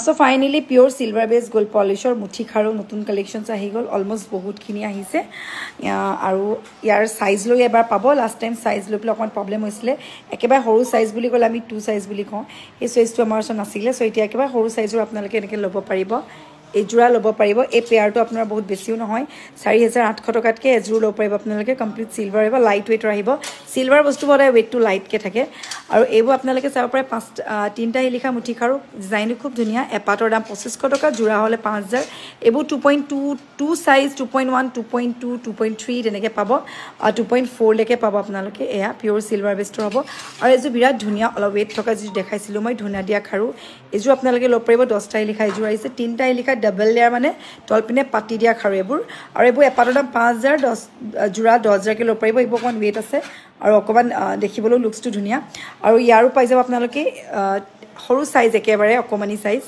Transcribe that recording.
so finally pure silver base gold পলিশৰ মুঠি খাৰু নতুন কালেকশনস আহি গল অলমোস্ট বহুতখিনি আহিছে আৰু ইয়াৰ সাইজ লৈ এবাৰ পাব লাষ্ট টাইম সাইজ লৈ পেলাই অকমান প্ৰবলেম হৈছিলে একেবাৰে সৰু সাইজ বুলি ক'লে আমি 2 সাইজ বুলি কওঁ এই সাইজটো আমাৰ ওচৰত নাছিলে সো এতিয়া একেবাৰে সৰু সাইজৰ আপোনালোকে এনেকৈ ল'ব পাৰিব এজোৰা ল'ব পাৰিব এই পেয়াৰটো আপোনাৰ বহুত বেছিও নহয় 4800 টকাতকৈ এজোৰ ল'ব পাৰিব আপোনালোকে কমপ্লিট সিলভাৰ আহিব লাইট ওয়েটৰ আহিব সিলভাৰ বস্তু বড়াই ওয়েটটো লাইটকে থাকে আৰু এইবোৰ আপোনালোকে চাব পাৰে তিনটা লিখা মুঠি খাৰু ডিজাইনটো খুব ধুনীয়া এপাতৰ দাম 2500 টকা জোৰা হলে 5000 এইবোৰ 2.2 সাইজ 2.1 2.2 2.3 তেনেকৈ পাব 2.4 লৈকে পাব আপোনালোকে এয়া পিওৰ সিলভাৰ বেষ্টৰ হ'ব আৰু এজোৰ বিৰাট ধুনীয়া অলপ ওয়েট থকা যি দেখাইছিলো মই ধুনীয়া দিয়া খাৰু এজোৰ আপোনালোকে ল'ব পাৰিব 10টা লিখা এজোৰ আহিছে তিনটা লিখা ডাবল লেয়াৰ মানে তলপিনে পাতি দিয়া খাৰু এইবোৰ আৰু এইবোৰ এপাতৰ দাম 5000 10 জোৰা 10000 কে ল'ব পাৰিব এইবোৰ অকমান ওয়েট আছে আৰু অকমান দেখিবলৈ লুকসটো ধুনীয়া আৰু ইয়াৰো পাই যাব আপোনালোকে সৰু সাইজ একেবাৰে অকমানি সাইজ